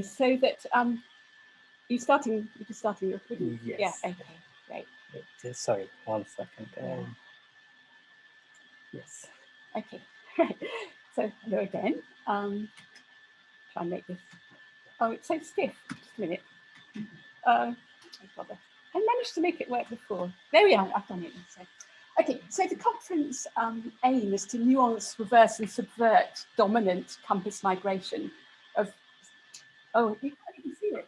So that you're just starting your Yes. Yeah, okay, great. Sorry, 1 second. Yes. Okay, right. So hello again. Try and make this. Oh, it's so stiff. Just a minute. Oh bother. I managed to make it work before. There we are. I've done it. So. Okay, so the conference aim is to nuance, reverse, and subvert dominant compass migration of. Oh, you can see it.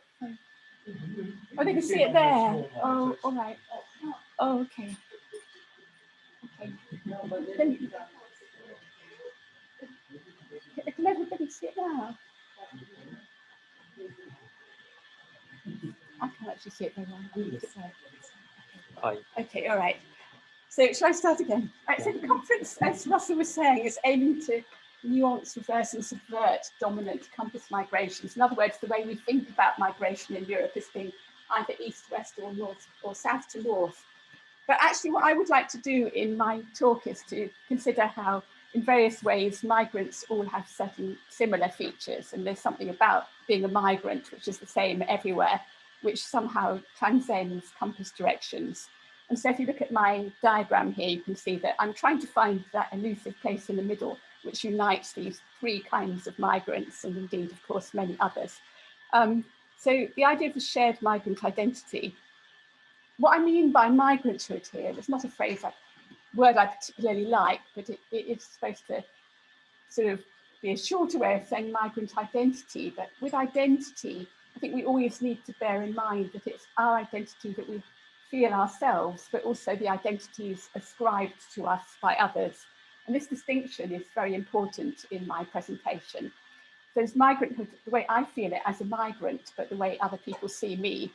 Oh, they can see it there. Oh, all right. Oh, okay. Okay. Then, can everybody see it now? I can't actually see it very well. Okay, all right. So shall I start again? Right, so the conference, as Russell was saying, is aiming to nuance, reverse, and subvert dominant compass migrations. In other words, the way we think about migration in Europe as being either east-west or north or south to north. But actually, what I would like to do in my talk is to consider how, in various ways, migrants all have certain similar features. And there's something about being a migrant, which is the same everywhere, which somehow transcends compass directions. And so if you look at my diagram here, you can see that I'm trying to find that elusive place in the middle, which unites these three kinds of migrants, and indeed, of course, many others. So the idea of the shared migrant identity. What I mean by migranthood here, it's not a word I particularly like, but it is supposed to sort of be a shorter way of saying migrant identity. But with identity, I think we always need to bear in mind that it's our identity that we feel ourselves, but also the identities ascribed to us by others. And this distinction is very important in my presentation. There's migranthood, the way I feel it as a migrant, but the way other people see me.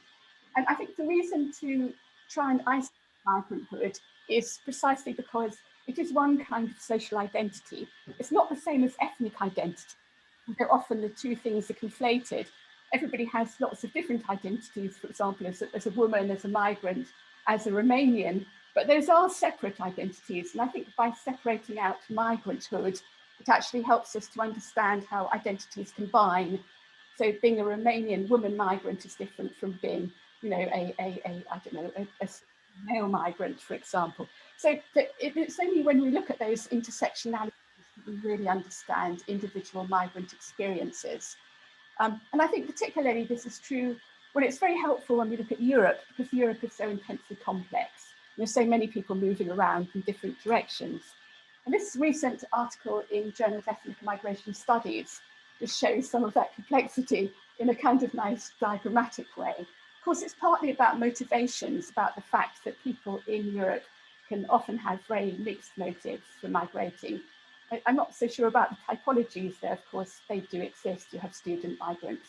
And I think the reason to try and isolate migranthood is precisely because it is one kind of social identity. It's not the same as ethnic identity. Often the two things are conflated. Everybody has lots of different identities, for example, as a woman, as a migrant, as a Romanian, but those are separate identities. And I think by separating out migranthood, it actually helps us to understand how identities combine. So being a Romanian woman migrant is different from being, you know, a male migrant, for example. So it's only when we look at those intersectionalities that we really understand individual migrant experiences. And I think particularly this is true when it's very helpful when we look at Europe, because Europe is so intensely complex. There's so many people moving around in different directions. And this recent article in Journal of Ethnic and Migration Studies just shows some of that complexity in a kind of nice diagrammatic way. Of course, it's partly about motivations, about the fact that people in Europe can often have very mixed motives for migrating. I'm not so sure about the typologies there. Of course, they do exist. You have student migrants,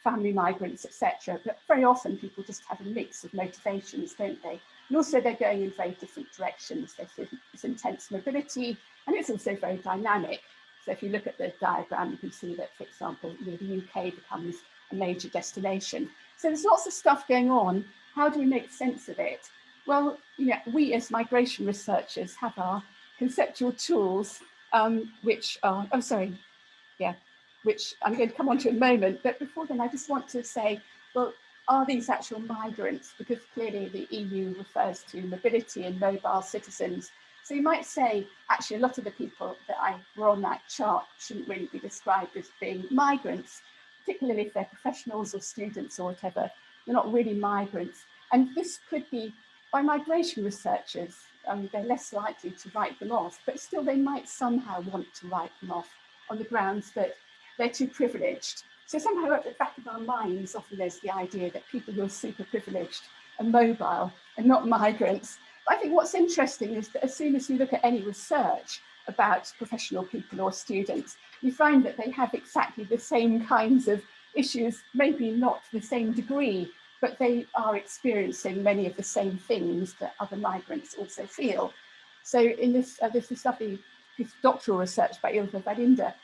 family migrants, etc. But very often people just have a mix of motivations, don't they? And also they're going in very different directions. There's this intense mobility, and it's also very dynamic. So if you look at the diagram, you can see that, for example, you know, the UK becomes a major destination. So there's lots of stuff going on. How do we make sense of it? Well, you know, we as migration researchers have our conceptual tools, which are, which I'm going to come on to in a moment. But before then, I just want to say, well, are these actual migrants? Because clearly the EU refers to mobility and mobile citizens. So you might say, actually, a lot of the people that were on that chart shouldn't really be described as being migrants, particularly if they're professionals or students or whatever. They're not really migrants. And this could be, by migration researchers, they're less likely to write them off, but still they might somehow want to write them off on the grounds that they're too privileged. So somehow at the back of our minds, often there's the idea that people who are super privileged are mobile and not migrants. But I think what's interesting is that as soon as you look at any research about professional people or students, you find that they have exactly the same kinds of issues, maybe not to the same degree, but they are experiencing many of the same things that other migrants also feel. So in this, this lovely doctoral research by Ilva Valinda,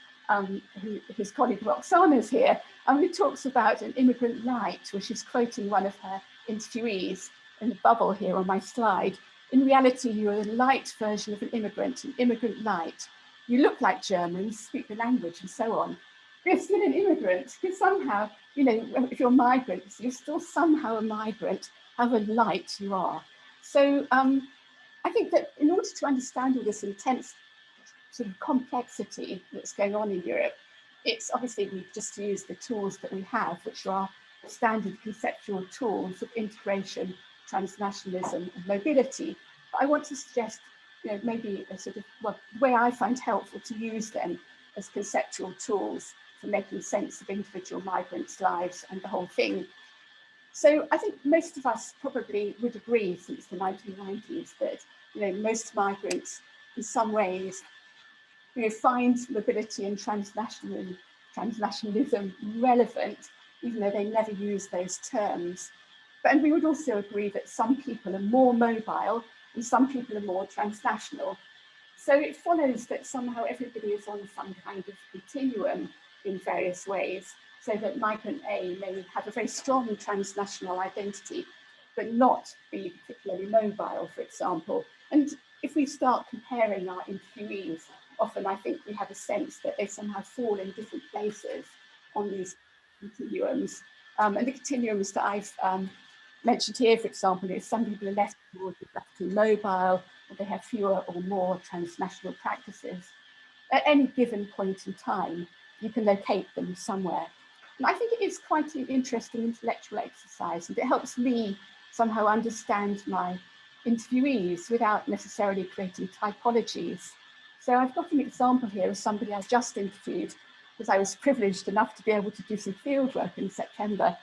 his colleague Roxana is here, who talks about an immigrant light, which is quoting one of her interviewees in the bubble here on my slide. In reality, you're a light version of an immigrant light. You look like Germans, speak the language and so on. you're still an immigrant, because somehow, you know, if you're migrants, you're still somehow a migrant, however light you are. So I think that in order to understand all this intense sort of complexity that's going on in Europe, it's obviously we just use the tools that we have, which are standard conceptual tools of integration, transnationalism, and mobility. But I want to suggest, you know, maybe a sort of, well, the way I find helpful to use them as conceptual tools for making sense of individual migrants' lives and the whole thing. So I think most of us probably would agree since the 1990s that, you know, most migrants in some ways, you know, find mobility and transnationalism relevant, even though they never use those terms. And we would also agree that some people are more mobile and some people are more transnational. So it follows that somehow everybody is on some kind of continuum in various ways, so that migrant A may have a very strong transnational identity, but not be particularly mobile, for example. And if we start comparing our interviewees, often I think we have a sense that they somehow fall in different places on these continuums. And the continuums that I've mentioned here, for example, is some people are less mobile, or they have fewer or more transnational practices. At any given point in time, you can locate them somewhere. And I think it is quite an interesting intellectual exercise, and it helps me somehow understand my interviewees without necessarily creating typologies. So I've got an example here of somebody I just interviewed, because I was privileged enough to be able to do some field work in September.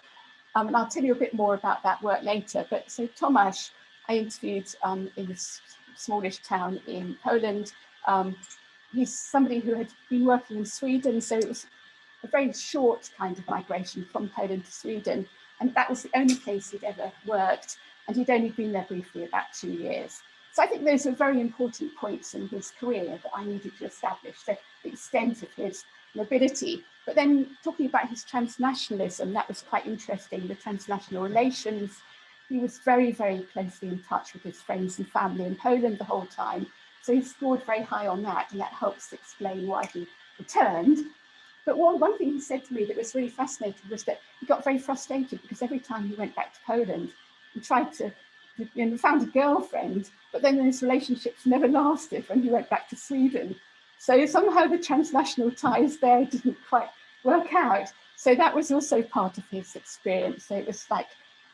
And I'll tell you a bit more about that work later. But so Tomasz, I interviewed in this smallish town in Poland. He's somebody who had been working in Sweden, so it was a very short kind of migration from Poland to Sweden. And that was the only place he'd ever worked. And he'd only been there briefly about 2 years. So I think those are very important points in his career that I needed to establish, so the extent of his mobility. But then talking about his transnationalism, that was quite interesting, the transnational relations. He was very, very closely in touch with his friends and family in Poland the whole time. So he scored very high on that, and that helps explain why he returned. But one thing he said to me that was really fascinating was that he got very frustrated because every time he went back to Poland, he tried to, you know, found a girlfriend, but then his relationships never lasted when he went back to Sweden. So somehow the transnational ties there didn't quite work out. So that was also part of his experience. So it was like,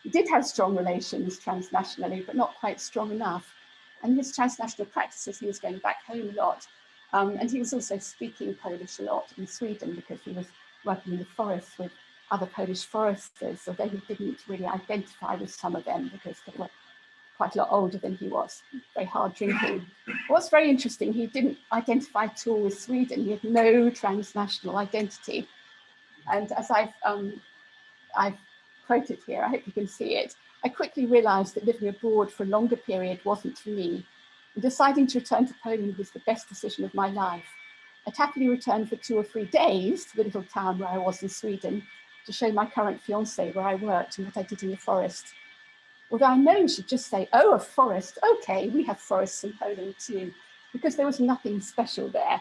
he did have strong relations transnationally, but not quite strong enough. And his transnational practices, he was going back home a lot. And he was also speaking Polish a lot in Sweden because he was working in the forests with other Polish foresters, although he didn't really identify with some of them because they were quite a lot older than he was, very hard drinking. What's very interesting, he didn't identify at all with Sweden. He had no transnational identity. And as I've quoted here, I hope you can see it, I quickly realized that living abroad for a longer period wasn't for me. And deciding to return to Poland was the best decision of my life. I'd happily return for 2 or 3 days to the little town where I was in Sweden to show my current fiance where I worked and what I did in the forest. Although I know you should just say, oh, a forest. Okay, we have forests in Poland too, because there was nothing special there.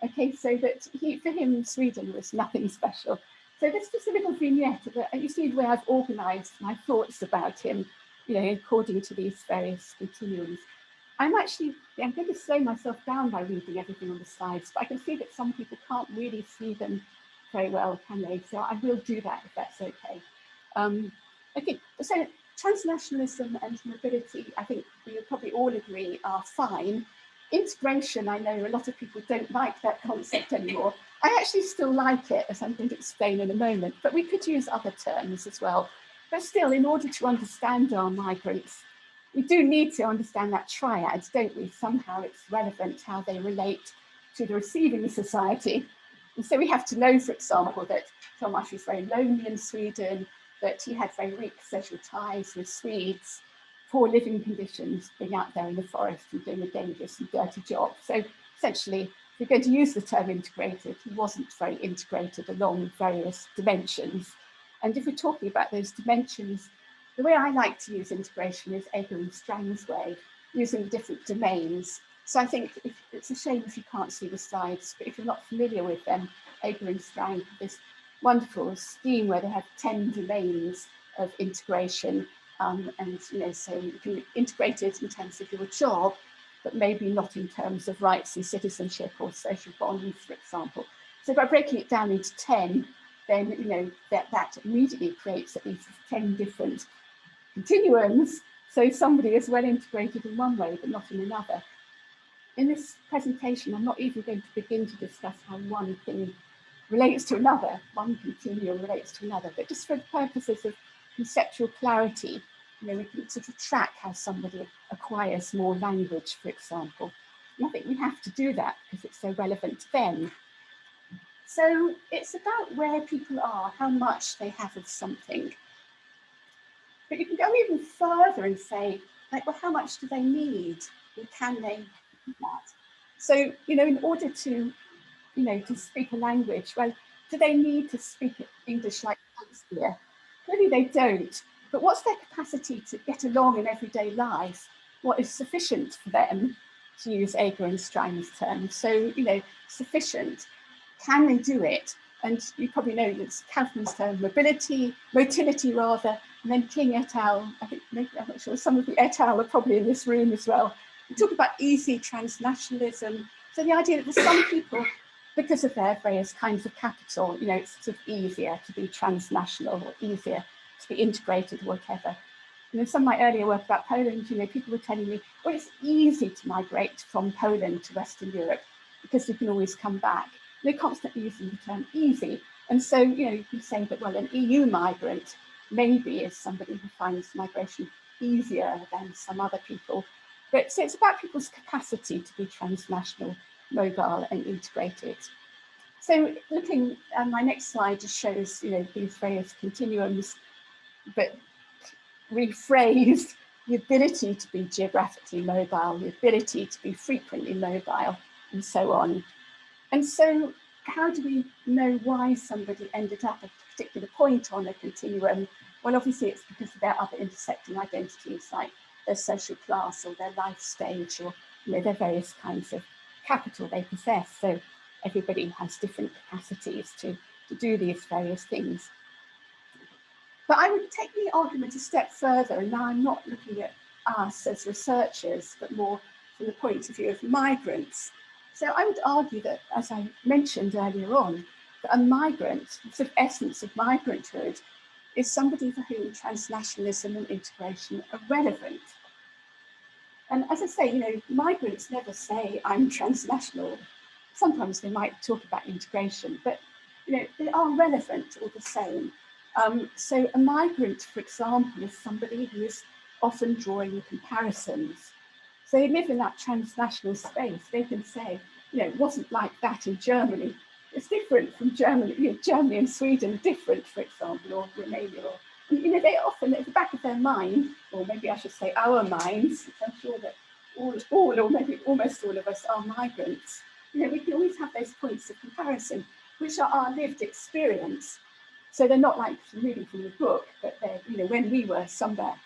Okay, so that for him, Sweden was nothing special. So that's just a little vignette of it. And you see the way I've organized my thoughts about him, you know, according to these various continuums. I'm going to slow myself down by reading everything on the slides, but I can see that some people can't really see them very well, can they? So I will do that if that's okay. Okay, so transnationalism and mobility, I think we would probably all agree are fine. Integration, I know a lot of people don't like that concept anymore. I actually still like it, as I'm going to explain in a moment, but we could use other terms as well. But still, in order to understand our migrants, we do need to understand that triad, don't we? Somehow it's relevant how they relate to the receiving society. And so we have to know, for example, that Tomasz was very lonely in Sweden, that he had very weak social ties with Swedes, poor living conditions, being out there in the forest and doing a dangerous and dirty job. So essentially, if we're going to use the term integrated, he wasn't very integrated along various dimensions. And if we're talking about those dimensions, the way I like to use integration is Edgar and Strang's way, using different domains. So I think it's a shame if you can't see the slides, but if you're not familiar with them, Ager and Strang have this wonderful scheme where they have 10 domains of integration. And so you can integrate it in terms of your job, but maybe not in terms of rights and citizenship or social bonds, for example. So by breaking it down into 10, then that immediately creates at least 10 different continuums. So somebody is well integrated in one way, but not in another. In this presentation, I'm not even going to begin to discuss how one thing relates to another, one continuum relates to another, but just for the purposes of conceptual clarity, we can sort of track how somebody acquires more language, for example. And I think we have to do that because it's so relevant to them. So it's about where people are, how much they have of something. But you can go even further and say, like, well, how much do they need? Or can they do that? So, in order to, to speak a language, well, do they need to speak English like Shakespeare? Clearly they don't. But what's their capacity to get along in everyday life? What is sufficient for them, to use Ager and Strang's term? So, sufficient. Can they do it? And you probably know it's Kaufman's term, motility rather, and then King et al. I think, maybe, I'm not sure, some of the et al. Are probably in this room as well. We talk about easy transnationalism. So the idea that for some people, because of their various kinds of capital, it's sort of easier to be transnational or easier to be integrated or whatever. Some of my earlier work about Poland, people were telling me, well, it's easy to migrate from Poland to Western Europe because you can always come back. They're constantly using the term easy. And so, you can say that, well, an EU migrant maybe is somebody who finds migration easier than some other people. But so it's about people's capacity to be transnational, mobile and integrated. So looking at my next slide just shows, these various continuums, but rephrased, the ability to be geographically mobile, the ability to be frequently mobile, and so on. And so how do we know why somebody ended up at a particular point on a continuum? Well, obviously it's because of their other intersecting identities, like their social class or their life stage, or their various kinds of capital they possess. So everybody has different capacities to do these various things. But I would take the argument a step further, and now I'm not looking at us as researchers, but more from the point of view of migrants. So I would argue that, as I mentioned earlier on, that a migrant, the sort of essence of migranthood, is somebody for whom transnationalism and integration are relevant. And as I say, migrants never say, I'm transnational. Sometimes they might talk about integration, but they are relevant all the same. So a migrant, for example, is somebody who is often drawing comparisons. So they live in that transnational space. They can say, it wasn't like that in Germany. It's different from Germany. Germany and Sweden are different, for example, or Romania. Or, they often, at the back of their mind, or maybe I should say our minds, I'm sure that all or maybe almost all of us are migrants. We can always have those points of comparison, which are our lived experience. So they're not like reading from the book, but they're, when we were somewhere.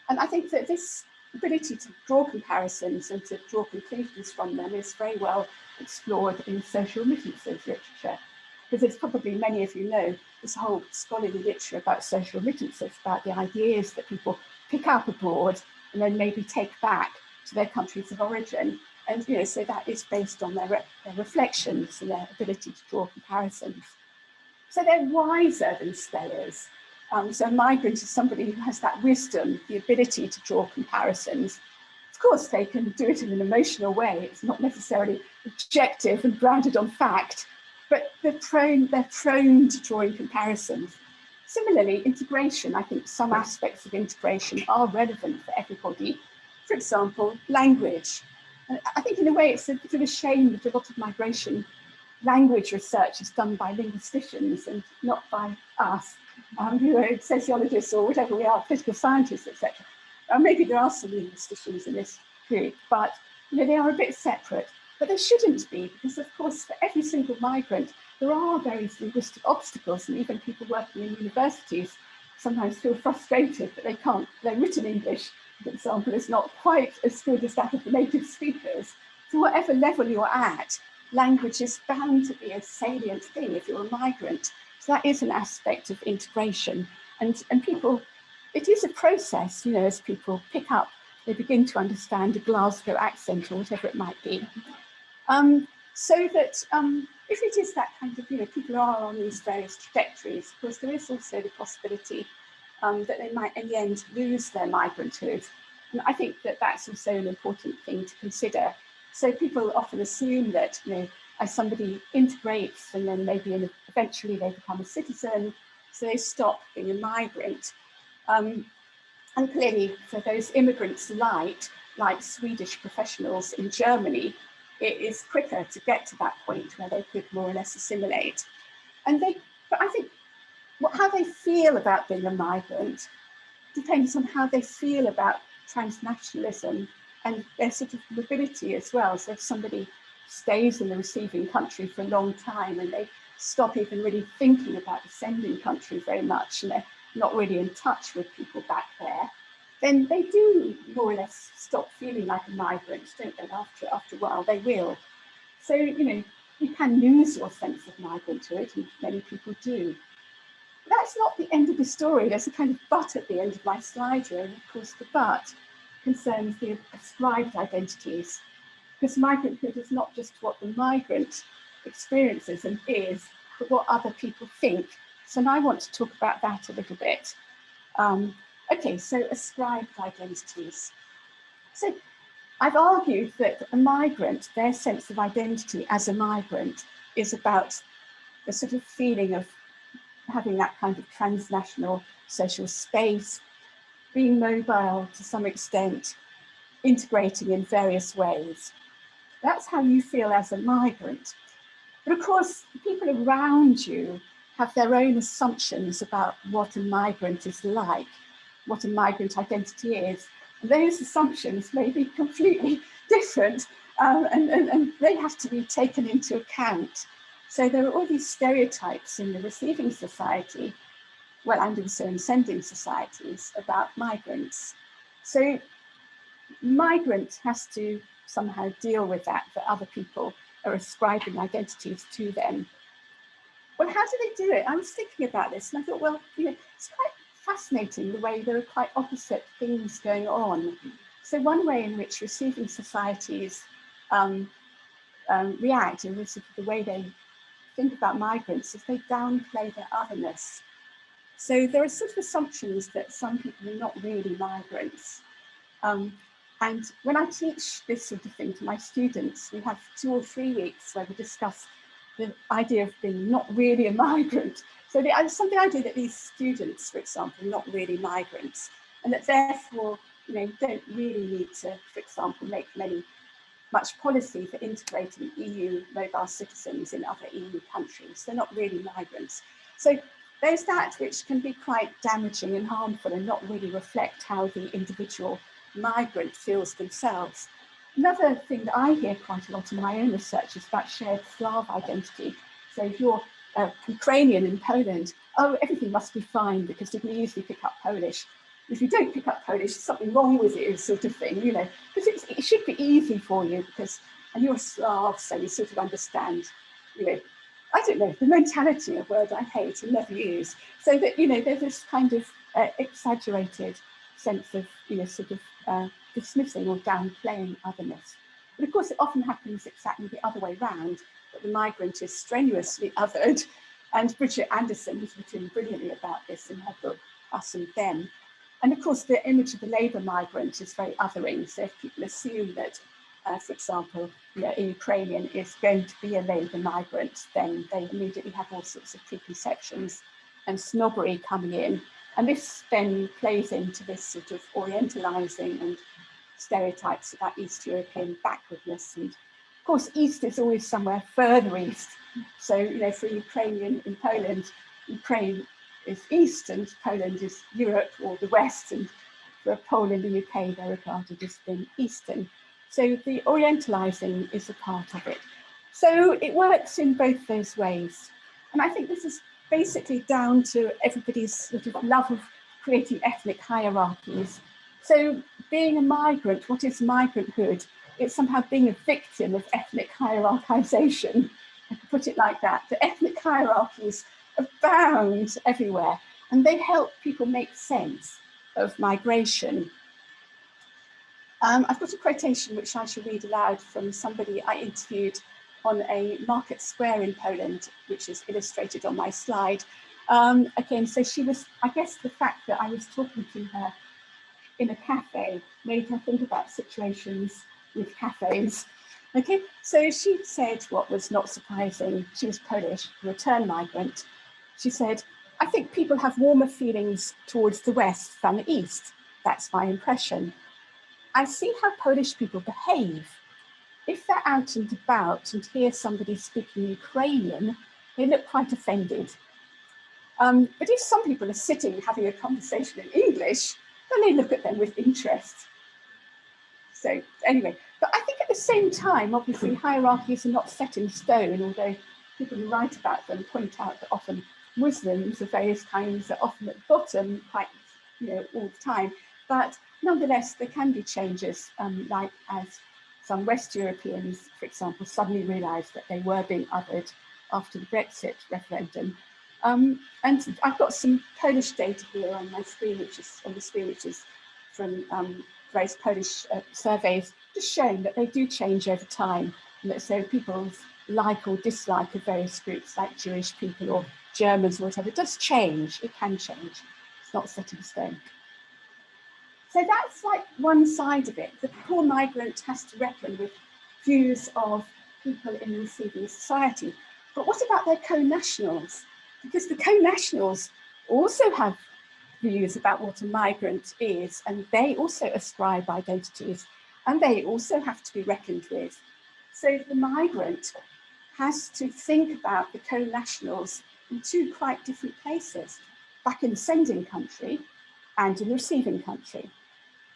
And I think that this ability to draw comparisons and to draw conclusions from them is very well explored in social remittances literature, because it's probably, many of you know, this whole scholarly literature about social remittances, about the ideas that people pick up abroad and then maybe take back to their countries of origin. And, so that is based on their reflections and their ability to draw comparisons. So they're wiser than stayers. So a migrant is somebody who has that wisdom, the ability to draw comparisons. Of course, they can do it in an emotional way. It's not necessarily objective and grounded on fact, but they're prone to drawing comparisons. Similarly, integration, I think some aspects of integration are relevant for everybody. For example, language. I think in a way it's a bit of a shame that a lot of migration language research is done by linguisticians and not by us, who are sociologists or whatever we are, political scientists, etc. Maybe there are some linguisticians in this group, but they are a bit separate. But they shouldn't be, because of course, for every single migrant, there are various linguistic obstacles, and even people working in universities sometimes feel frustrated that they can't, their written English, for example, is not quite as good as that of the native speakers. So whatever level you're at, language is bound to be a salient thing if you're a migrant. So that is an aspect of integration. And people, it is a process, you know, as people pick up, they begin to understand a Glasgow accent or whatever it might be. So that if it is that kind of, you know, people are on these various trajectories, of course, there is also the possibility that they might in the end lose their migranthood. And I think that that's also an important thing to consider. So people often assume that, you know, as somebody integrates and then maybe eventually they become a citizen, so they stop being a migrant. And clearly for those immigrants like Swedish professionals in Germany, it is quicker to get to that point where they could more or less assimilate. But I think how they feel about being a migrant depends on how they feel about transnationalism and their sort of mobility as well. So if somebody stays in the receiving country for a long time and they stop even really thinking about the sending country very much and they're not really in touch with people back there, then they do more or less stop feeling like a migrant, don't they? After a while, they will. So, you know, you can lose your sense of migranthood, and many people do. That's not the end of the story. There's a kind of but at the end of my slide here. And of course, the but concerns the ascribed identities, because migranthood is not just what the migrant experiences and is, but what other people think. So now I want to talk about that a little bit. Okay, so ascribed identities. So I've argued that a migrant, their sense of identity as a migrant is about the sort of feeling of having that kind of transnational social space, being mobile to some extent, integrating in various ways. That's how you feel as a migrant. But of course, the people around you have their own assumptions about what a migrant is like, what a migrant identity is. And those assumptions may be completely different and they have to be taken into account. So there are all these stereotypes in the receiving society, well, and also in sending societies about migrants. So migrant has to somehow deal with that other people are ascribing identities to them. Well, how do they do it? I was thinking about this and I thought, well, you know, it's quite fascinating the way there are quite opposite things going on. So one way in which receiving societies react and the way they think about migrants is they downplay their otherness. So there are sort of assumptions that some people are not really migrants. And when I teach this sort of thing to my students, we have 2 or 3 weeks where we discuss the idea of being not really a migrant. So the idea that these students, for example, are not really migrants, and that therefore, you know, don't really need to, for example, make much policy for integrating EU mobile citizens in other EU countries. They're not really migrants. So there's that which can be quite damaging and harmful and not really reflect how the individual migrant feels themselves. Another thing that I hear quite a lot in my own research is about shared Slav identity. So if you're Ukrainian in Poland, oh, everything must be fine because you can easily pick up Polish. If you don't pick up Polish, there's something wrong with you, sort of thing, you know, because it should be easy for you because, and you're a Slav, so you sort of understand, you know, I don't know, the mentality, a word I hate and never use. So that, you know, there's this kind of exaggerated sense of, you know, sort of dismissing or downplaying otherness. But of course, it often happens exactly the other way round, that the migrant is strenuously othered. And Bridget Anderson has written brilliantly about this in her book, Us and Them. And of course, the image of the labour migrant is very othering. So if people assume that, for example, you know, a Ukrainian is going to be a labour migrant, then they immediately have all sorts of preconceptions and snobbery coming in. And this then plays into this sort of orientalising and stereotypes about East European backwardness. And of course, East is always somewhere further east. So, you know, for a Ukrainian in Poland, Ukraine is East and Poland is Europe or the West. And for a Pole in the UK, they're regarded as being Eastern. So the orientalising is a part of it. So it works in both those ways. And I think this is basically down to everybody's sort of love of creating ethnic hierarchies. So being a migrant, what is migranthood? it's somehow being a victim of ethnic hierarchization. I could put it like that. The ethnic hierarchies abound everywhere, and they help people make sense of migration. I've got a quotation which I shall read aloud from somebody I interviewed on a market square in Poland, which is illustrated on my slide. Again, so she was, I guess the fact that I was talking to her in a cafe made her think about situations with cafes. Okay, so she said what was not surprising. She was Polish, a return migrant. She said, I think people have warmer feelings towards the West than the East. That's my impression. I see how Polish people behave. If they're out and about and hear somebody speaking Ukrainian, they look quite offended. But if some people are sitting having a conversation in English, then they look at them with interest. So anyway, but I think at the same time, obviously hierarchies are not set in stone, although people who write about them point out that often Muslims of various kinds are often at the bottom quite, all the time. But nonetheless, there can be changes, like as some West Europeans, for example, suddenly realised that they were being othered after the Brexit referendum. And I've got some Polish data here on my screen, which is from various Polish surveys, just showing that they do change over time. And that so people's like or dislike of various groups, like Jewish people or Germans or whatever, does change. It can change. It's not set in stone. So that's like one side of it. The poor migrant has to reckon with views of people in the receiving society. But what about their co-nationals? Because the co-nationals also have views about what a migrant is, and they also ascribe identities, and they also have to be reckoned with. So the migrant has to think about the co-nationals in two quite different places, back in the sending country and in the receiving country.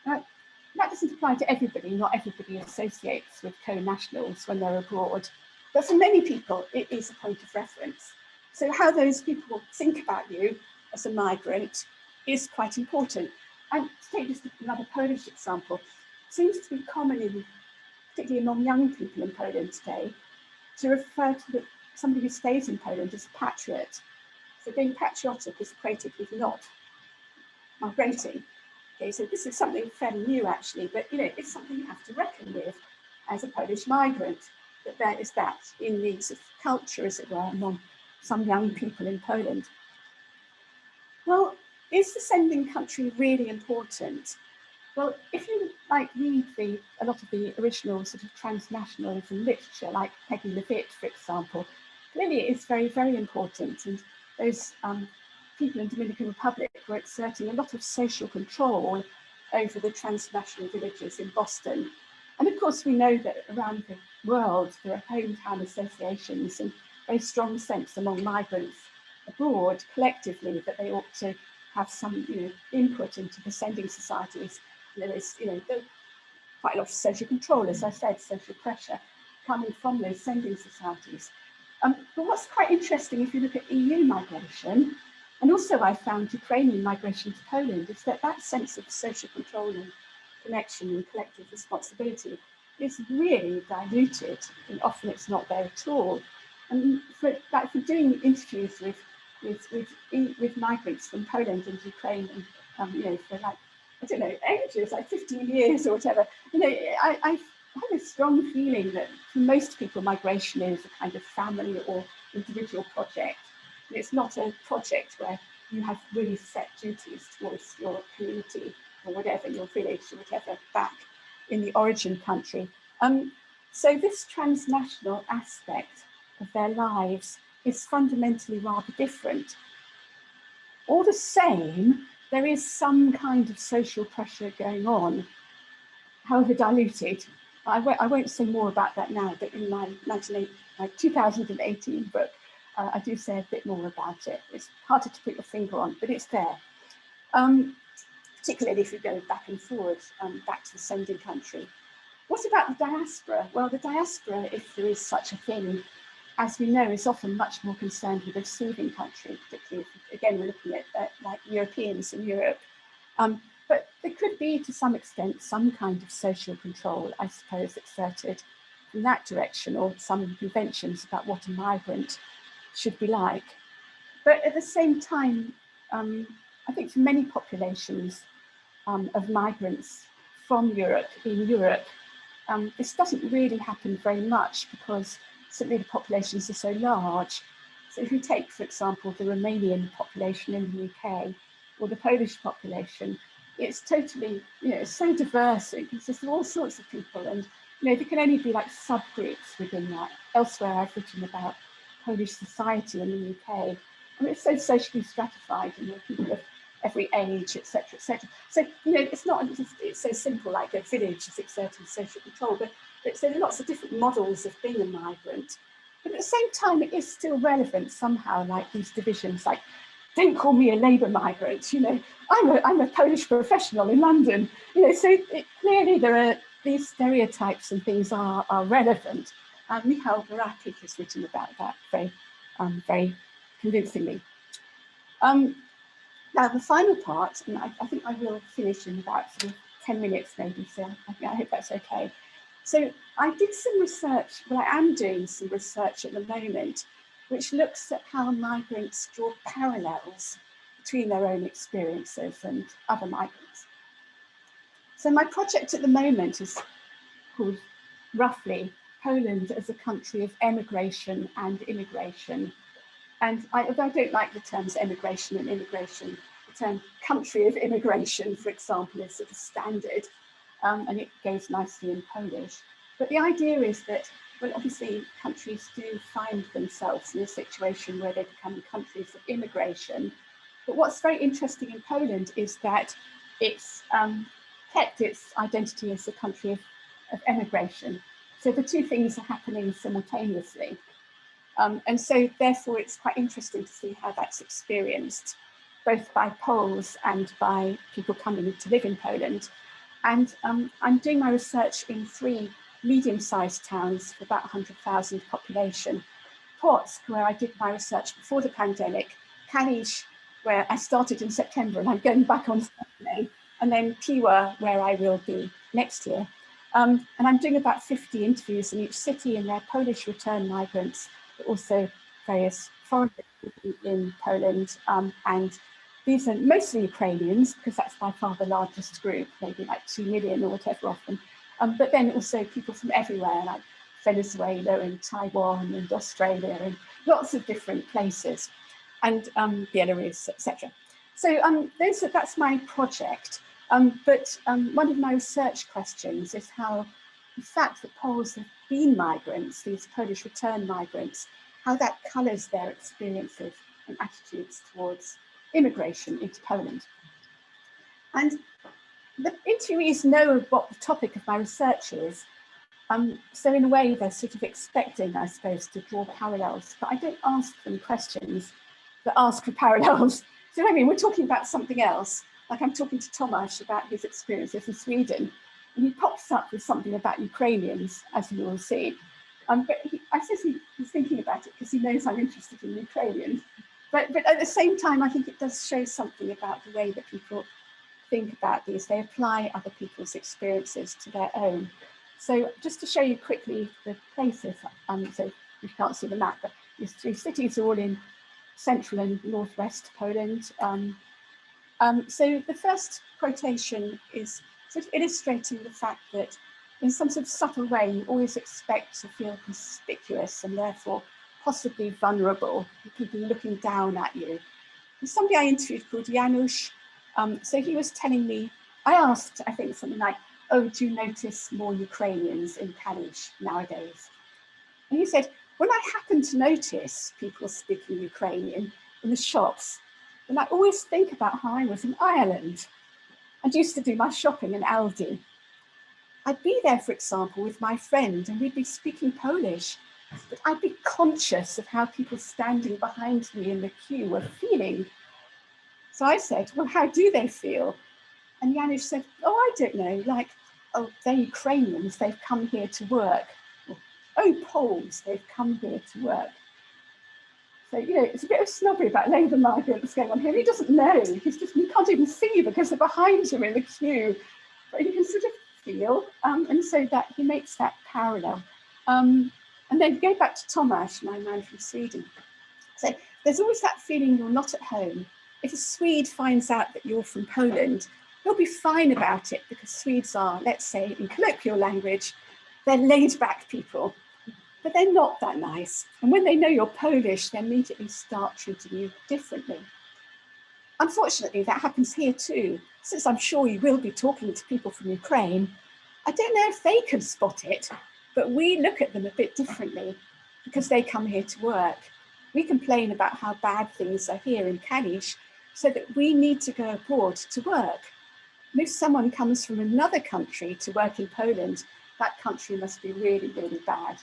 Now, that doesn't apply to everybody. Not everybody associates with co-nationals when they're abroad, but for many people, it is a point of reference. So how those people think about you as a migrant is quite important. And to take just another Polish example, it seems to be common, particularly among young people in Poland today, to refer to somebody who stays in Poland as a patriot. So being patriotic is equated with not migrating. Okay, so this is something fairly new actually, but it's something you have to reckon with as a Polish migrant, that there is that in the sort of culture, as it were, among some young people in Poland. Well, is the sending country really important? Well, if you read a lot of the original sort of transnationalism literature, like Peggy Levitt, for example, clearly it is very, very important. And those people in the Dominican Republic were exerting a lot of social control over the transnational villages in Boston. And of course, we know that around the world, there are hometown associations and very strong sense among migrants abroad collectively that they ought to have some input into the sending societies. There is quite a lot of social control, as I said, social pressure coming from those sending societies. But what's quite interesting if you look at EU migration, and also I found Ukrainian migration to Poland, is that sense of social control and connection and collective responsibility is really diluted, and often it's not there at all. And for doing interviews with migrants from Poland and Ukraine, and for ages, like 15 years or whatever, I have a strong feeling that for most people, migration is a kind of family or individual project. And it's not a project where you have really set duties towards your community or whatever, your village or whatever, back in the origin country. So this transnational aspect of their lives is fundamentally rather different. All the same, there is some kind of social pressure going on, however diluted. I won't say more about that now, but in my 2018 book, I do say a bit more about it. It's harder to put your finger on, but it's there. Particularly if you go back and forward, back to the sending country. What about the diaspora? Well, the diaspora, if there is such a thing, as we know, is often much more concerned with the receiving country, particularly if, again, we're looking at like Europeans in Europe. But there could be, to some extent, some kind of social control, I suppose, exerted in that direction, or some conventions about what a migrant should be like. But at the same time, I think for many populations of migrants from Europe, in Europe, this doesn't really happen very much because simply the populations are so large. So if you take, for example, the Romanian population in the UK or the Polish population, it's totally, so diverse. It consists of all sorts of people, and there can only be like subgroups within that. Elsewhere, I've written about Polish society in the UK. I mean, it's so socially stratified, people of every age, etc., etc. So it's not just, it's so simple, like a village is exerting social control, but so there are lots of different models of being a migrant. But at the same time, it is still relevant somehow, like these divisions, like, don't call me a labour migrant, I'm a Polish professional in London, so clearly there are these stereotypes and things are relevant. Michał Baraki has written about that very convincingly. Now the final part, and I think I will finish in about sort of 10 minutes maybe, so I hope that's okay. So I did some research, well, I am doing some research at the moment, which looks at how migrants draw parallels between their own experiences and other migrants. So my project at the moment is called, roughly, Poland as a country of emigration and immigration. And although I don't like the terms emigration and immigration, the term country of immigration, for example, is sort of standard, and it goes nicely in Polish. But the idea is that, well, obviously countries do find themselves in a situation where they become countries of immigration. But what's very interesting in Poland is that it's kept its identity as a country of emigration. So the two things are happening simultaneously. And so therefore it's quite interesting to see how that's experienced, both by Poles and by people coming to live in Poland. And I'm doing my research in 3 medium-sized towns with about 100,000 population. Płock, where I did my research before the pandemic, Kalisz, where I started in September and I'm going back on Saturday, and then Piła, where I will be next year. And I'm doing about 50 interviews in each city, and they're Polish return migrants, but also various foreign people in Poland. And these are mostly Ukrainians, because that's by far the largest group, maybe like 2 million or whatever of them. But then also people from everywhere, like Venezuela and Taiwan and Australia and lots of different places, and Belarus, etc. So that's my project. But one of my research questions is how the fact that Poles have been migrants, these Polish return migrants, how that colours their experiences and attitudes towards immigration into Poland. And the interviewees know what the topic of my research is. So in a way, they're sort of expecting, I suppose, to draw parallels, but I don't ask them questions that ask for parallels. So I mean, we're talking about something else. Like I'm talking to Tomasz about his experiences in Sweden, and he pops up with something about Ukrainians, as you will see. But I suppose he's thinking about it because he knows I'm interested in Ukrainians. But at the same time, I think it does show something about the way that people think about these. They apply other people's experiences to their own. So just to show you quickly the places, so you can't see the map, but these 3 cities are all in central and northwest Poland. So the first quotation is sort of illustrating the fact that in some sort of subtle way, you always expect to feel conspicuous and therefore possibly vulnerable, people looking down at you. There's somebody I interviewed called Janusz. So he was telling me, I asked, I think something like, oh, do you notice more Ukrainians in Kalisz nowadays? And he said, when I happen to notice people speaking Ukrainian in the shops, then I always think about how I was in Ireland and used to do my shopping in Aldi. I'd be there, for example, with my friend and we'd be speaking Polish, but I'd be conscious of how people standing behind me in the queue were feeling. So I said, well, how do they feel? And Janusz said, oh, I don't know, like, oh, they're Ukrainians, they've come here to work. Or, oh, Poles, they've come here to work. So, you know, it's a bit of snobbery about labour migrants going on here. He doesn't know. You can't even see because they're behind him in the queue. But you can sort of feel, and so that he makes that parallel. And then go back to Tomasz, my man from Sweden. So there's always that feeling you're not at home. If a Swede finds out that you're from Poland, he'll be fine about it because Swedes are, let's say, in colloquial language, they're laid back people, but they're not that nice. And when they know you're Polish, they immediately start treating you differently. Unfortunately, that happens here too. Since I'm sure you will be talking to people from Ukraine, I don't know if they can spot it, but we look at them a bit differently because they come here to work. We complain about how bad things are here in Kalisz, so that we need to go abroad to work. And if someone comes from another country to work in Poland, that country must be really, really bad.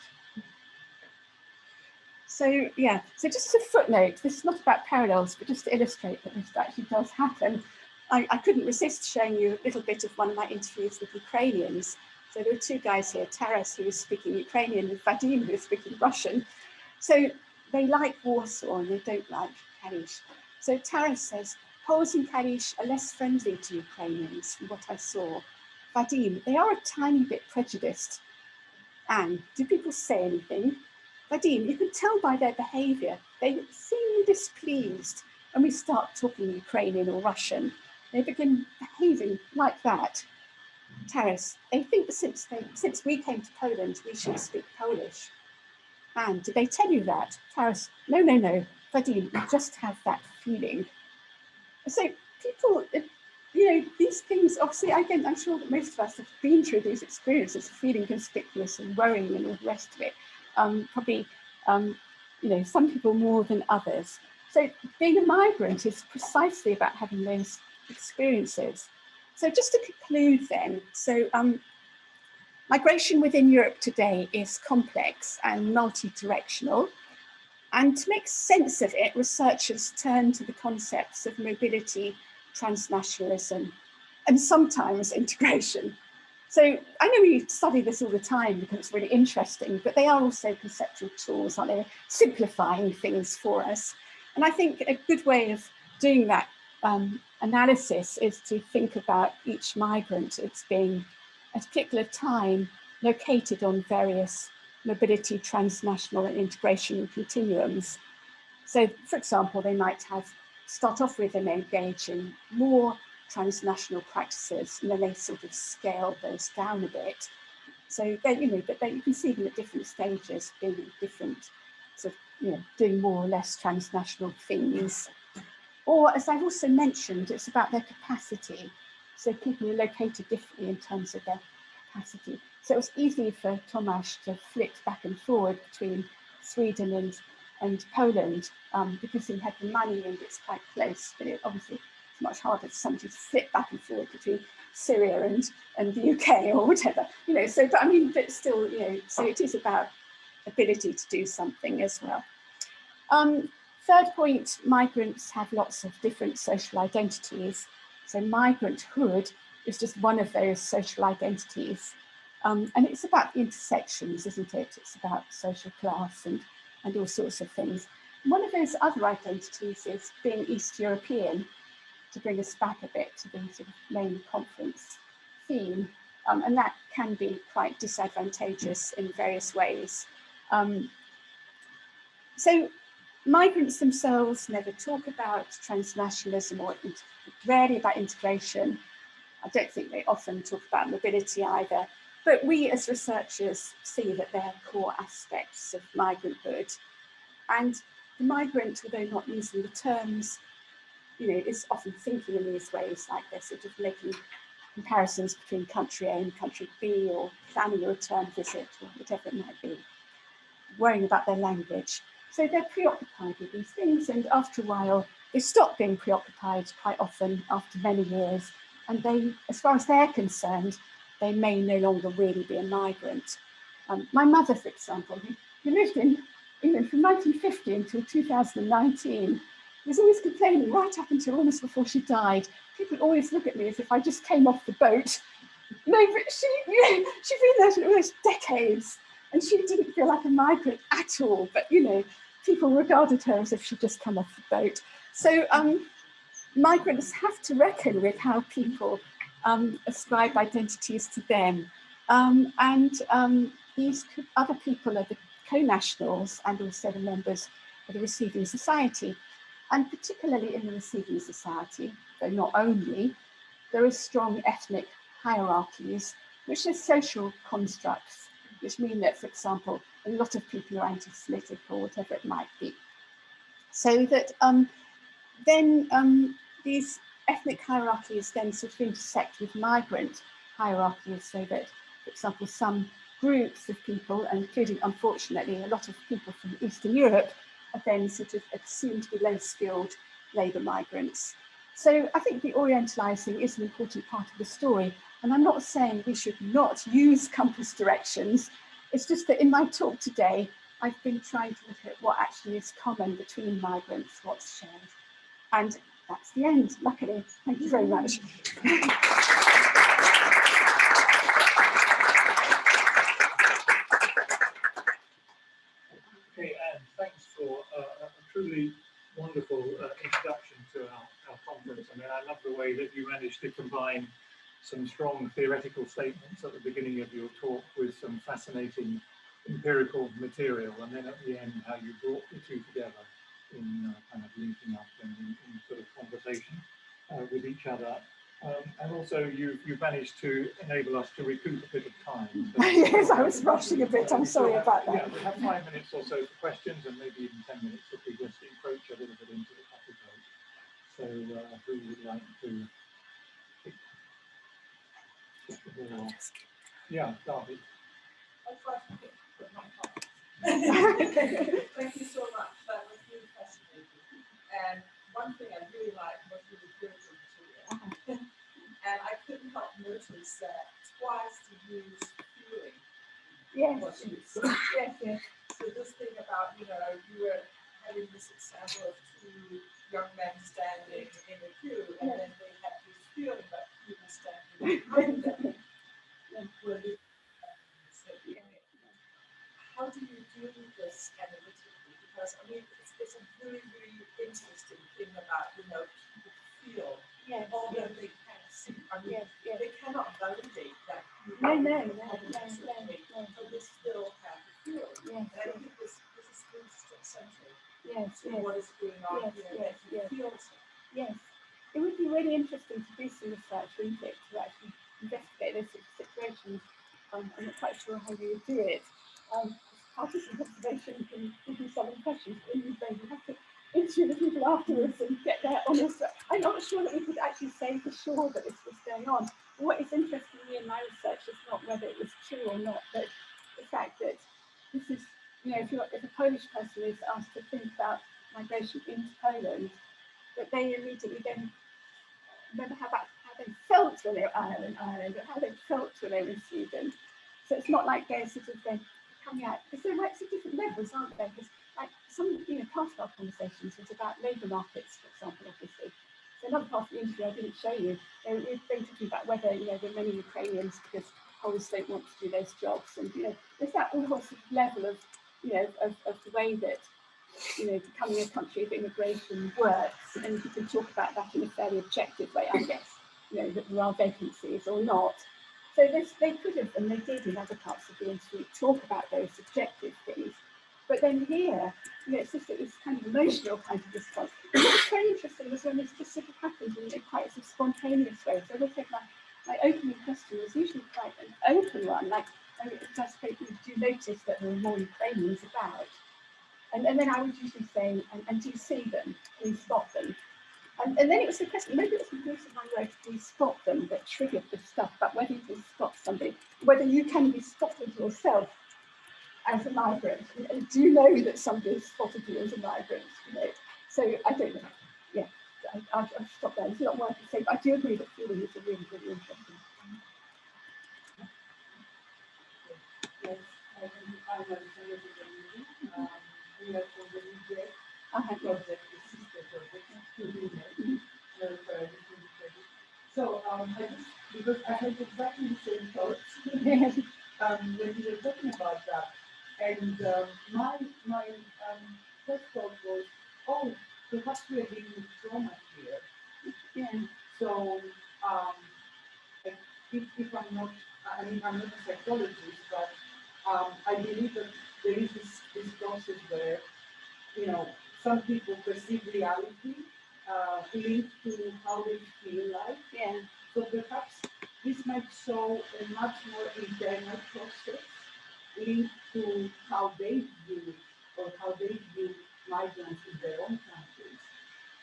So yeah, so just a footnote, this is not about parallels, but just to illustrate that this actually does happen. I couldn't resist showing you a little bit of one of my interviews with Ukrainians. So there were two guys here, Tomasz, who was speaking Ukrainian, and Vadim, who was speaking Russian. So they like Warsaw and they don't like Kalisz. So Tomasz says, Poles in Kalisz are less friendly to Ukrainians from what I saw. Vadim, they are a tiny bit prejudiced. And do people say anything? Vadim, you can tell by their behaviour. They seem displeased when we start talking Ukrainian or Russian. They begin behaving like that. Tomasz, they think that since we came to Poland, we should speak Polish. And did they tell you that? Tomasz, no. Vadim, you just have that feeling. So people, you know, these things, obviously, again, I'm sure that most of us have been through these experiences of feeling conspicuous and worrying and all the rest of it. Probably, you know, some people more than others. So being a migrant is precisely about having those experiences. So just to conclude then, so migration within Europe today is complex and multi-directional. And to make sense of it, researchers turn to the concepts of mobility, transnationalism, and sometimes integration. So I know we study this all the time because it's really interesting, but they are also conceptual tools, aren't they? Simplifying things for us. And I think a good way of doing that analysis is to think about each migrant as being at a particular time located on various mobility, transnational and integration continuums. So for example, they might start off with and engage in more transnational practices, and then they sort of scale those down a bit. So they, you know, but you can see them at different stages, being different, sort of, you know, doing more or less transnational things. Or as I've also mentioned, it's about their capacity. So people are located differently in terms of their capacity. So it was easy for Tomasz to flit back and forward between Sweden and Poland because he had the money and it's quite close, but it obviously it's much harder for somebody to flit back and forward between Syria and the UK or whatever, you know, so, but I mean, but still, you know, so it is about ability to do something as well. Third point, migrants have lots of different social identities. So migranthood is just one of those social identities. And it's about the intersections, isn't it? It's about social class and all sorts of things. And one of those other identities is being East European, to bring us back a bit to the sort of main conference theme. And that can be quite disadvantageous in various ways. So migrants themselves never talk about transnationalism or rarely about integration. I don't think they often talk about mobility either. But we as researchers see that they're core aspects of migranthood. And the migrant, although not using the terms, you know, is often thinking in these ways, like they're sort of making comparisons between country A and country B, or planning a return visit, or whatever it might be, worrying about their language. So they're preoccupied with these things, and after a while, they stop being preoccupied quite often after many years, and they, as far as they're concerned, they may no longer really be a migrant. My mother, for example, who lived in England from 1950 until 2019, was always complaining right up until almost before she died. People always look at me as if I just came off the boat. No, but she'd been there for almost decades, and she didn't feel like a migrant at all. But you know, people regarded her as if she'd just come off the boat. So migrants have to reckon with how people ascribe identities to them. These other people are the co-nationals and also the members of the receiving society. And particularly in the receiving society, though not only, there are strong ethnic hierarchies, which are social constructs, which mean that, for example, a lot of people are anti-Semitic or whatever it might be. So that these ethnic hierarchies then sort of intersect with migrant hierarchies, so that, for example, some groups of people, including, unfortunately, a lot of people from Eastern Europe, are then sort of assumed to be low-skilled labour migrants. So I think the orientalising is an important part of the story. And I'm not saying we should not use compass directions. It's just that in my talk today, I've been trying to look at what actually is common between migrants, what's shared. And that's the end, luckily. Thank you very much. Okay, Anne, thanks for a truly wonderful introduction to our conference. I mean, I love the way that you managed to combine some strong theoretical statements at the beginning of your talk with some fascinating empirical material, and then at the end, how you brought the two together in kind of linking up and in sort of conversation with each other. And also you've managed to enable us to recoup a bit of time. So, yes, I was rushing a bit, I'm sorry about that. Yeah, we have 5 minutes or so for questions, and maybe even 10 minutes if we just encroach a little bit into the coffee break. So who would like to kick the ball off? Yeah, Darby. Thank you so much. That was really fascinating. And one thing I really liked was the empirical material. And I couldn't help notice that twice you used feeling. Yes. Yes. So this thing about, you were having this example of two young men standing in a queue, and then they had this feeling that people standing behind them. How do you do this analytically? Because I mean, it's a really, really interesting thing about people feel more than they can see. I mean, they cannot validate that. No. But they still have the feeling. And I think this is really central. To what is going on here. Yes. It would be really interesting to do some research, wouldn't it, to actually investigate those sorts of situations. I'm not quite sure how you would do it. Partisan observation can give you some impressions, but you have to interview the people afterwards and get their honest. I'm not sure that we could actually say for sure that this was going on. What is interesting me in my research is not whether it was true or not, but the fact that this is, if a Polish person is asked to think about migration into Poland, that they immediately then remember how they felt when they were in Ireland, or how they felt when they were in Sweden. So it's not like they're sort of then coming out, because there are different levels, aren't there? Because like some, part of our conversations was about labour markets, for example, obviously. So another part of the interview I didn't show you, we've been talking about whether, there are many Ukrainians because Poles don't want to do those jobs, and there's that all sort of level of, of the way that, becoming a country of immigration works, and you can talk about that in a fairly objective way, I guess, that there are vacancies or not. So they could have, and they did in other parts of the interview, talk about those objective things. But then here, it's just this kind of emotional kind of response. And what's very interesting was when this just sort of happened in quite a sort of spontaneous way. So I think my opening question was usually quite an open one, like, just hope you do notice that there are more Ukrainians about. And then I would usually say, and do you see them? Can you spot them? And then it was the question, maybe it was the use of my word, do you spot them, that triggered this stuff, but whether you can spot somebody, whether you can be spotted yourself as a migrant, and do you know that somebody has spotted you as a migrant, So I don't know. Yeah, I'll stop there. There's a lot more I can say, but I do agree that feeling is a really, really interesting. Yes, I was we are for the DJ project, the sister project. So because I had exactly the same thoughts when you were talking about that, and my first thought was, oh, perhaps we're dealing with trauma here. Yeah. So, if I'm not, I mean, I'm not a psychologist, but I believe that there is this process where, you know, some people perceive reality linked to how they feel like. Yeah. So perhaps this might show a much more internal process linked to how they view it or how they view migrants in their own countries,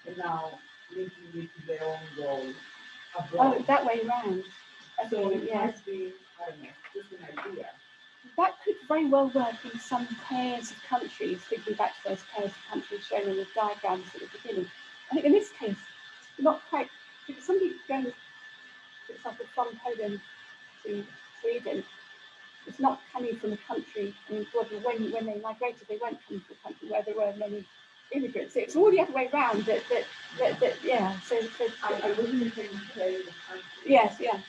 and now linking it to their own role abroad. Oh, that way round. So Okay, it yeah. might be, I don't know, just an idea. That could very well work in some pairs of countries, thinking back to those pairs of countries shown in the diagrams at the beginning. I think in this case, not quite, because somebody going, for example, from Poland to Sweden, it's not coming from a country, I mean, when they migrated, they weren't coming from a country where there were many immigrants. It's all the other way around, yeah, so I wasn't referring to the country. yes, yeah.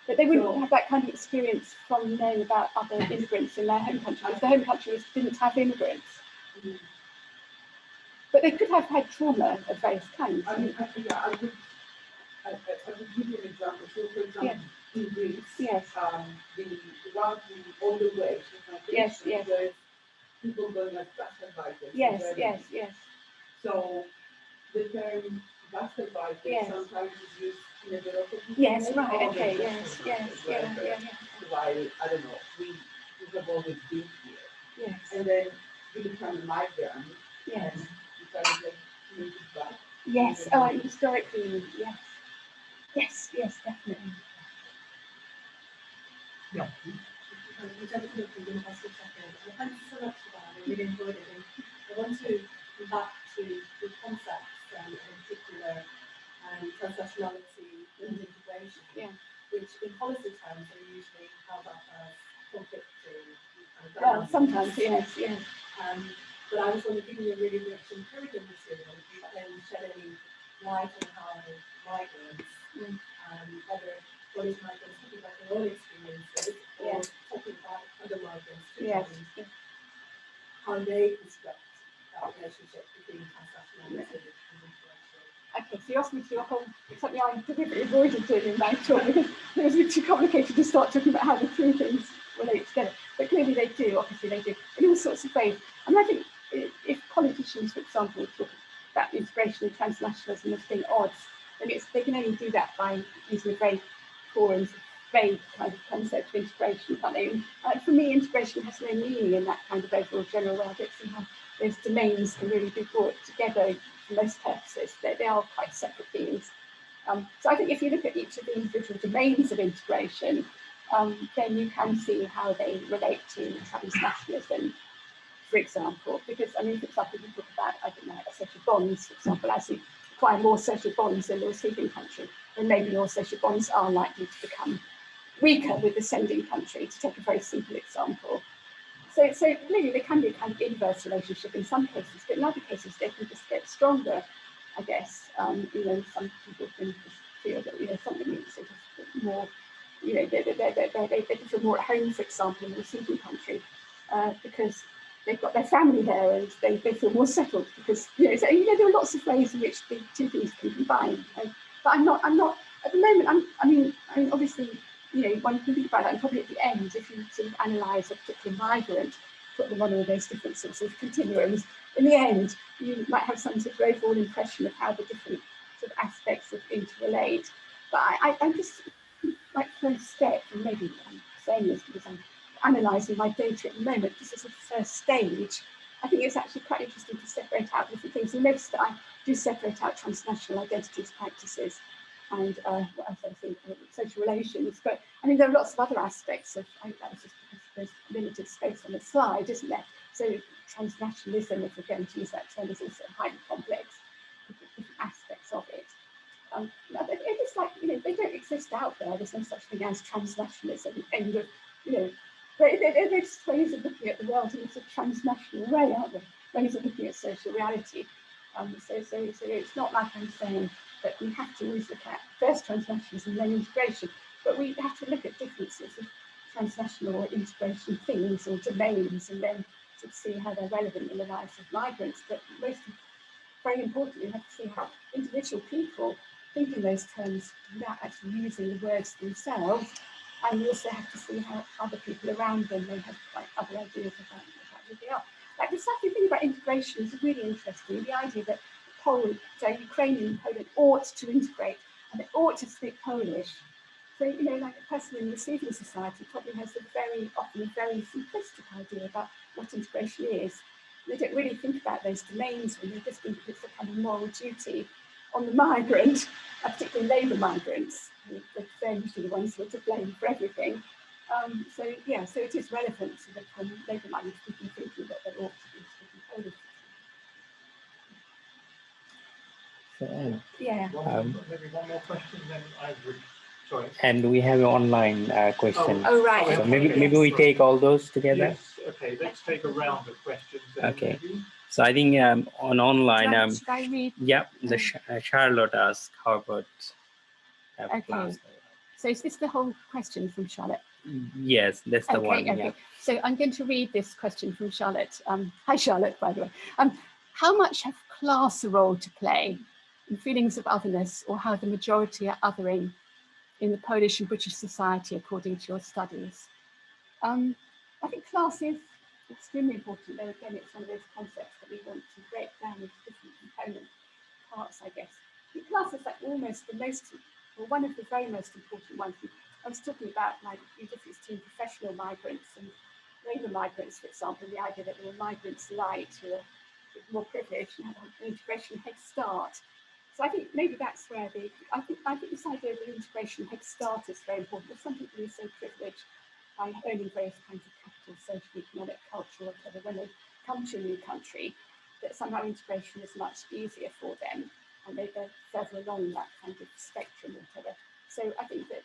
But they wouldn't So- have that kind of experience from knowing about other immigrants in their home country, because the home country didn't have immigrants. Mm. But they could have had trauma of various kinds. I mean, I would give you an example. So, for example, in Greece, Yes. the older way, Yes, yes. there's people going like gastarbeiters. Yes. So the term gastarbeiter Yes. sometimes is used in a derogative Yes, way. right, Oh, okay, they're yes, gastarbeiters, yeah. While, I don't know, we have always been here. Yes, And then you become a migrant. yes. And you kind of like move it back. Yes, oh, and historically, yes. Yes, definitely. Yeah. We've done a look at Universtity of Sussex. Thank you so much for that. I really enjoyed it. And I want to come back to the concepts, in particular, transnationality and integration, which in policy terms are usually held up as conflicting. Well, sometimes, yes. But I was going to give you a really rich empirical material and shed any light on how migrants, whether what is migrants talking about their own experiences or talking about other migrants, how they construct that relationship between transnationality and integration. Okay, so you asked me to do a whole, something I deliberately avoided doing in my talk because it was a bit too complicated to start talking about how the two things relate together. But clearly they do, obviously they do, in all sorts of ways. And I think if politicians, for example, talk about integration and transnationalism as being odds, then they can only do that by using a very poor and vague kind of concept of integration, can't they? And for me, integration has no meaning in that kind of overall general way. I don't see how those domains can really be brought together for most purposes. They are quite separate things. So I think if you look at each of the individual domains of integration, then you can see how they relate to transnationalism, for example. Because, I mean, for example, we talk about, I don't know, social bonds, for example, as you acquire more social bonds in the receiving country, then maybe your social bonds are likely to become weaker with the sending country, to take a very simple example. So clearly there can be a kind of inverse relationship in some cases, but in other cases they can just get stronger, I guess. Some people can just feel that, something is sort of more, they can feel more at home, for example, in the receiving country, because they've got their family there and they feel more settled because, there are lots of ways in which the two things can combine. But I'm not, at the moment, I mean, obviously, one can think about that, and probably at the end, if you sort of analyse a particular migrant, put them on all those different sorts of continuums, in the end, you might have some sort of overall impression of how the different sort of aspects of interrelate. But I'm just, like, first step, and maybe I'm saying this because I'm analysing my data at the moment, just as a first stage, I think it's actually quite interesting to separate out different things. And notice that I do separate out transnational identities practices and what else I think, social relations. But I mean, there are lots of other aspects of, that was just because there's limited space on the slide, isn't there? So transnationalism, if we're going to use that term, is also highly complex, different aspects of it. It's like, they don't exist out there. There's no such thing as transnationalism. End of, they're just ways of looking at the world in a sort of transnational way, aren't they? Ways of looking at social reality. So it's not like I'm saying that we have to always look at first transnationalism and then integration, but we have to look at different sorts of transnational or integration things or domains and then sort of see how they're relevant in the lives of migrants, but very importantly, we have to see how individual people think in those terms without actually using the words themselves. And we also have to see how other people around them may have like other ideas about who they are. Like the second thing about integration is really interesting. The idea that Ukrainian and Poland ought to integrate and they ought to speak Polish. So, you know, like a person in the civil society probably has often a very simplistic idea about what integration is. They don't really think about those domains when they just think it's a kind of moral duty on the migrant, particularly labour migrants. They're usually the ones who are to blame for everything. So it is relevant to the labour migrants thinking that they ought to be speaking Polish. Maybe one more question, then I would. Sorry. And we have an online question. Oh, right. So maybe we take all those together. Yes. Okay. Let's take a round of questions. Okay. So I think on online, should I read? Yeah, Charlotte asked how about Okay. So is this the whole question from Charlotte? Yes, that's the one. Okay. Yeah. So I'm going to read this question from Charlotte. Hi, Charlotte, by the way. How much have class a role to play in feelings of otherness, or how the majority are othering in the Polish and British society, according to your studies? I think class is extremely important. Though again, it's one of those concepts that we want to break down into different component parts, I guess. I think class is like almost the most, or one of the very most important ones. I was talking about like the difference between professional migrants and labour migrants, for example, the idea that there were migrants light who are more privileged and have an integration head start. So I think maybe that's where I think this idea of an integration head start is very important. There's some people who are so privileged by owning various kinds of capital, social, economic, cultural, whatever, when they come to a new country, that somehow integration is much easier for them, and they're further along that kind of spectrum, whatever. So I think that,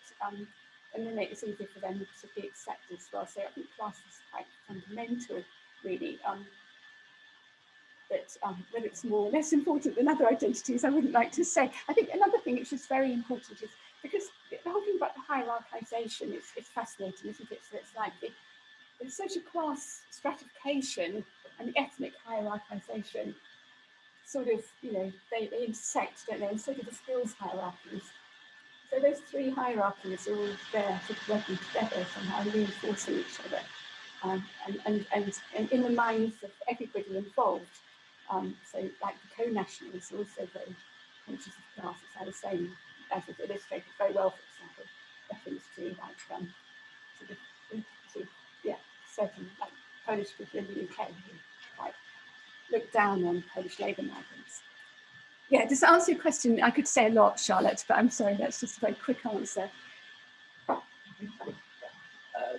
and then it's easier for them to be accepted as well. So I think class is quite fundamental, really. But whether it's more or less important than other identities, I wouldn't like to say. I think another thing which is very important is because the whole thing about the hierarchisation is fascinating, isn't it? So it's like the social class stratification and the ethnic hierarchisation sort of, you know, they intersect, don't they? And so do the skills hierarchies. So those three hierarchies are all there sort of working together, somehow reinforcing each other. And in the minds of everybody involved. So like the co-nationals are also very conscious of class, as I was saying, as was illustrated very well, for example, reference to like certain like Polish people in the UK who like look down on Polish labour migrants. Yeah, does that answer your question? I could say a lot, Charlotte, but I'm sorry, that's just a very quick answer.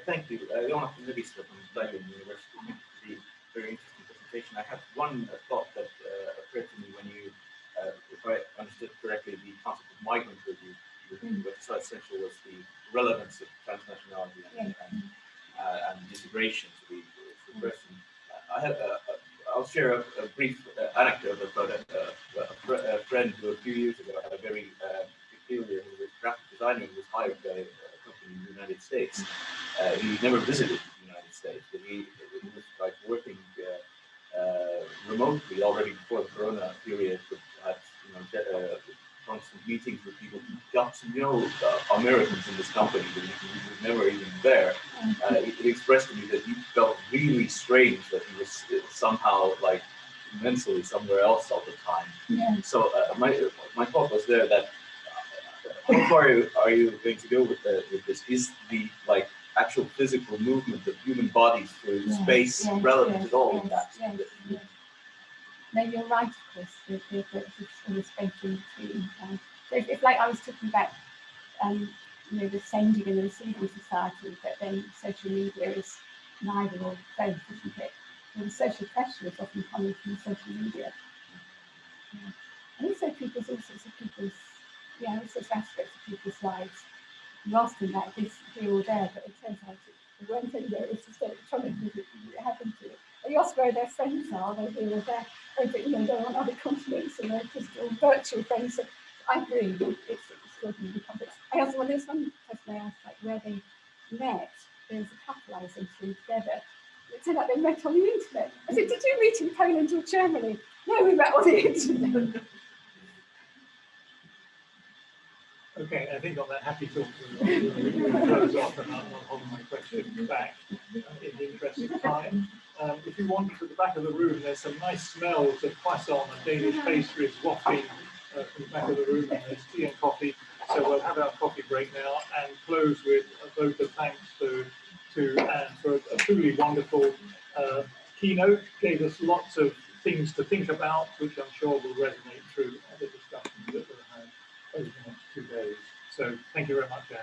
Thank you. Jonas from Leiden University. Very interesting presentation. I have one thought that occurred to me when you, if I understood correctly, the concept of migranthood. What you saw essential was the relevance of transnationality and integration to the person. I'll share a brief anecdote about a friend who a few years ago had a very peculiar, who was a graphic designer who was hired by a company in the United States. He never visited the United States, but he was like working remotely already before the Corona period, but had constant meetings with people who got to know Americans in this company, but he was never even there. He expressed to me that he felt really strange that he was somehow like mentally somewhere else all the time. Yeah. So my thought was there that how far are you going to go with this? Is the like actual physical movement of human bodies through space relevant at all in that? No, you're right, of course, with the space in between. So if like I was talking about, the sending and the receiving society, but then social media is neither or both, isn't it? And the social pressure is often coming from social media. Yeah. And also all sorts of people's aspects of people's lives. Lost in that, this here or there, but it turns out it weren't anywhere, it's just electronically it happened to it. And you ask where their friends are, they're here or there, they're on other continents and they're just all virtual friends. So I agree, it's extraordinarily complex. There's one person I asked, like, where they met, there was a couple I was interviewing together. It turned out they met on the internet. I Germany. No, we met on the internet. Okay, I think on that happy thought, we'll close off and I'll hold my question back in the interest of time. If you wander to the back of the room, there's some nice smells of croissant and Danish pastries wafting from the back of the room, and there's tea and coffee. So we'll have our coffee break now and close with a vote of thanks to Anne for a truly wonderful keynote. Gave us lots of things to think about, which I'm sure will resonate through the discussions that we'll have over the next 2 days. So thank you very much, Anne.